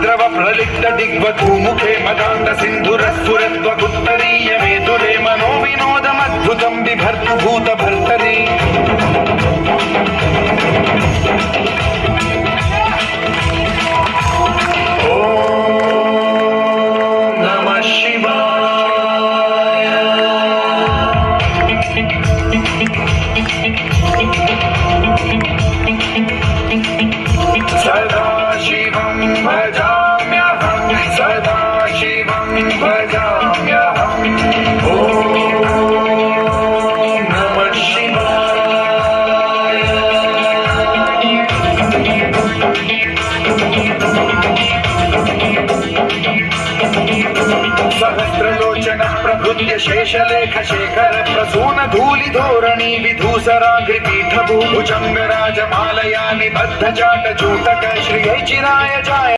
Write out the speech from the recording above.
द्रव प्रलिप्त दिग्वधूमुखे मदान्त सिन्धुरस्फुरत्वगुत्तरीय मेधुरे मनो विनोदमद्भुतं बिभर्तु भूत भर्तरि सदाशिवं भजाम्यहं सदाशिवं भजाम्यहं ॐ नमः शिवाय सहस्रलोचन प्रभृत्य शेषलेख शेखर प्रसून धूलि धोरणी विधूसराग्रिपीठभूभुजङ्गराजमालया निबद्ध जाट जूटक श्रियै चिराय जाय।